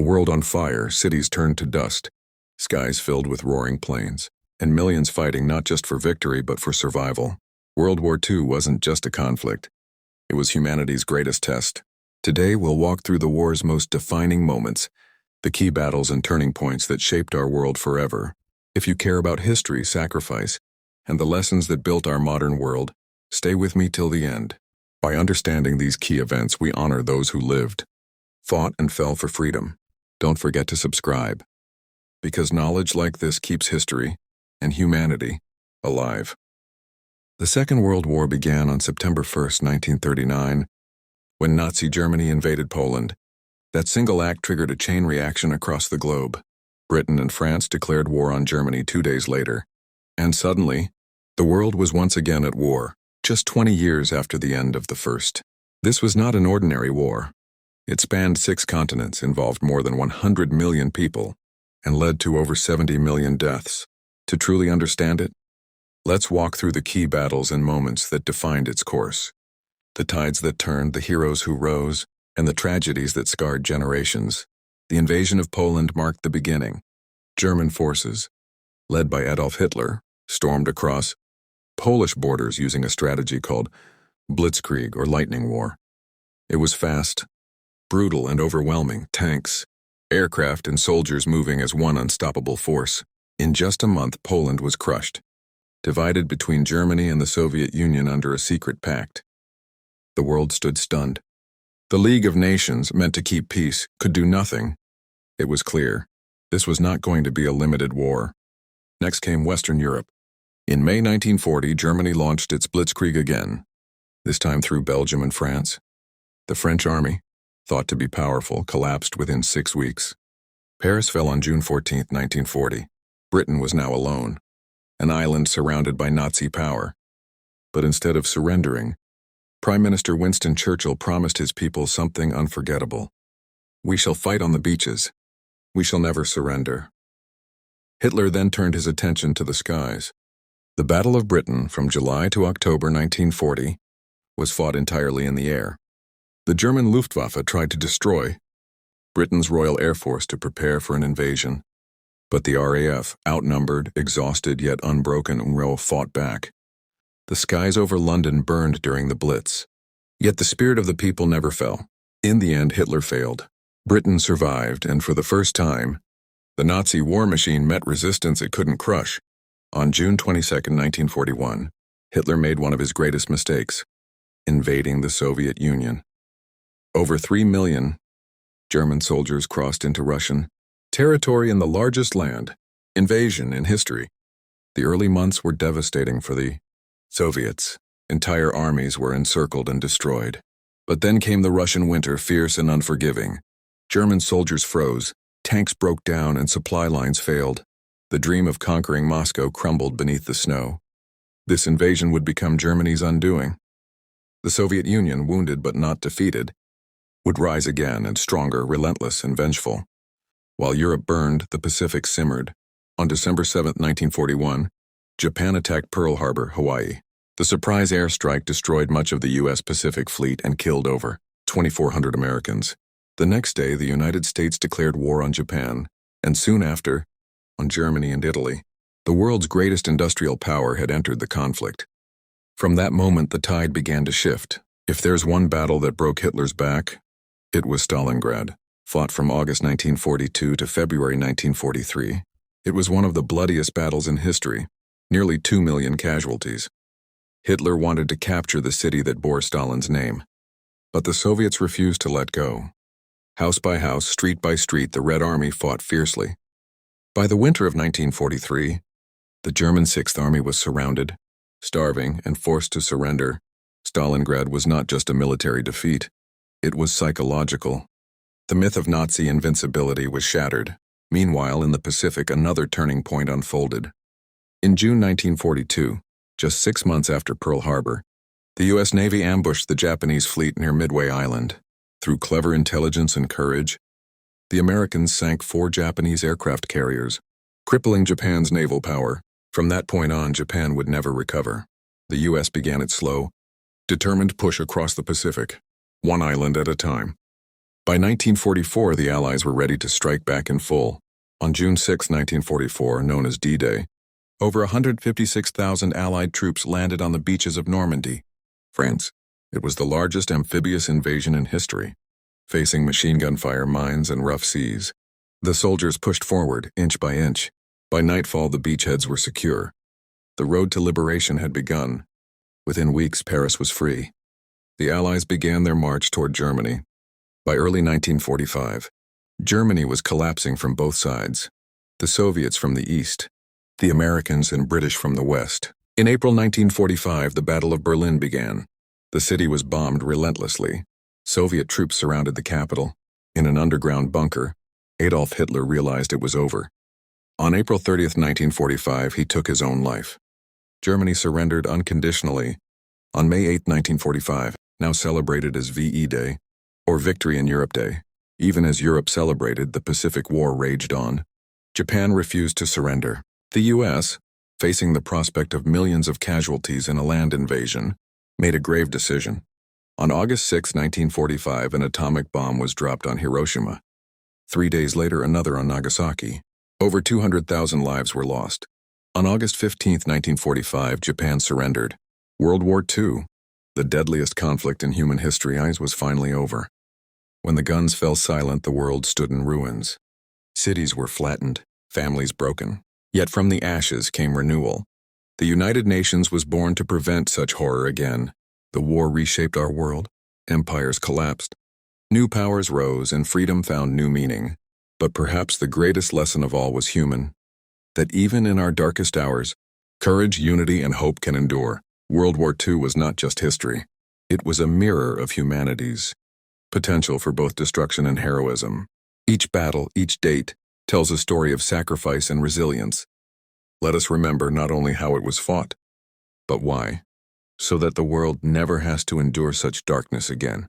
world on fire, cities turned to dust, skies filled with roaring planes, and millions fighting not just for victory but for survival. World War II wasn't just a conflict. It was humanity's greatest test. Today, we'll walk through the war's most defining moments, the key battles and turning points that shaped our world forever. If you care about history, sacrifice, and the lessons that built our modern world, stay with me till the end. By understanding these key events, we honor those who lived, fought, and fell for freedom. Don't forget to subscribe, because knowledge like this keeps history and humanity alive. The Second World War began on September 1st, 1939, when Nazi Germany invaded Poland. That single act triggered a chain reaction across the globe. Britain and France declared war on Germany 2 days later. And suddenly, the world was once again at war, just 20 years after the end of the first. This was not an ordinary war. It spanned 6 continents, involved more than 100 million people, and led to over 70 million deaths. To truly understand it, let's walk through the key battles and moments that defined its course. The tides that turned, the heroes who rose, and the tragedies that scarred generations. The invasion of Poland marked the beginning. German forces, led by Adolf Hitler, stormed across Polish borders using a strategy called Blitzkrieg or Lightning War. It was fast, brutal, and overwhelming. Tanks, aircraft, and soldiers moving as one unstoppable force. In just a month, Poland was crushed, divided between Germany and the Soviet Union under a secret pact. The world stood stunned. The League of Nations, meant to keep peace, could do nothing. It was clear, this was not going to be a limited war. Next came Western Europe. In May 1940, Germany launched its Blitzkrieg again, this time through Belgium and France. The French army, thought to be powerful, collapsed within 6 weeks. Paris fell on June 14, 1940. Britain was now alone, an island surrounded by Nazi power. But instead of surrendering, Prime Minister Winston Churchill promised his people something unforgettable. "We shall fight on the beaches. We shall never surrender." Hitler then turned his attention to the skies. The Battle of Britain, from July to October 1940, was fought entirely in the air. The German Luftwaffe tried to destroy Britain's Royal Air Force to prepare for an invasion. But the RAF, outnumbered, exhausted, yet unbroken, fought back. The skies over London burned during the Blitz. Yet the spirit of the people never fell. In the end, Hitler failed. Britain survived, and for the first time, the Nazi war machine met resistance it couldn't crush. On June 22, 1941, Hitler made one of his greatest mistakes, invading the Soviet Union. Over 3 million German soldiers crossed into Russian territory in the largest land invasion in history. The early months were devastating for the Soviets. Entire armies were encircled and destroyed. But then came the Russian winter, fierce and unforgiving. German soldiers froze, tanks broke down, and supply lines failed. The dream of conquering Moscow crumbled beneath the snow. This invasion would become Germany's undoing. The Soviet Union, wounded but not defeated, would rise again, and stronger, relentless, and vengeful. While Europe burned, the Pacific simmered. On December 7, 1941, Japan attacked Pearl Harbor, Hawaii. The surprise airstrike destroyed much of the U.S. Pacific Fleet and killed over 2,400 Americans. The next day, the United States declared war on Japan, and soon after, on Germany and Italy. The world's greatest industrial power had entered the conflict. From that moment, the tide began to shift. If there's one battle that broke Hitler's back, it was Stalingrad, fought from August 1942 to February 1943. It was one of the bloodiest battles in history, nearly 2 million casualties. Hitler wanted to capture the city that bore Stalin's name, but the Soviets refused to let go. House by house, street by street, the Red Army fought fiercely. By the winter of 1943, the German Sixth Army was surrounded, starving, and forced to surrender. Stalingrad was not just a military defeat, it was psychological. The myth of Nazi invincibility was shattered. Meanwhile, in the Pacific, another turning point unfolded. In June 1942, just 6 months after Pearl Harbor, the U.S. Navy ambushed the Japanese fleet near Midway Island. Through clever intelligence and courage, the Americans sank 4 Japanese aircraft carriers, crippling Japan's naval power. From that point on, Japan would never recover. The U.S. began its slow, determined push across the Pacific, one island at a time. By 1944, the Allies were ready to strike back in full. On June 6, 1944, known as D-Day, over 156,000 Allied troops landed on the beaches of Normandy, France. It was the largest amphibious invasion in history, facing machine gun fire, mines, and rough seas. The soldiers pushed forward, inch by inch. By nightfall, the beachheads were secure. The road to liberation had begun. Within weeks, Paris was free. The Allies began their march toward Germany. By early 1945, Germany was collapsing from both sides, the Soviets from the east, the Americans and British from the west. In April 1945, the Battle of Berlin began. The city was bombed relentlessly. Soviet troops surrounded the capital. In an underground bunker, Adolf Hitler realized it was over. On April 30, 1945, he took his own life. Germany surrendered unconditionally. On May 8, 1945, now celebrated as VE Day, or Victory in Europe Day, even as Europe celebrated, the Pacific War raged on. Japan refused to surrender. The U.S., facing the prospect of millions of casualties in a land invasion, made a grave decision. On August 6, 1945, an atomic bomb was dropped on Hiroshima. 3 days later, another on Nagasaki. Over 200,000 lives were lost. On August 15, 1945, Japan surrendered. World War II, the deadliest conflict in human history, was finally over. When the guns fell silent, the world stood in ruins. Cities were flattened, families broken. Yet from the ashes came renewal. The United Nations was born to prevent such horror again. The war reshaped our world. Empires collapsed. New powers rose and freedom found new meaning. But perhaps the greatest lesson of all was human. That even in our darkest hours, courage, unity, and hope can endure. World War II was not just history. It was a mirror of humanity's potential for both destruction and heroism. Each battle, each date, tells a story of sacrifice and resilience. Let us remember not only how it was fought, but why, so that the world never has to endure such darkness again.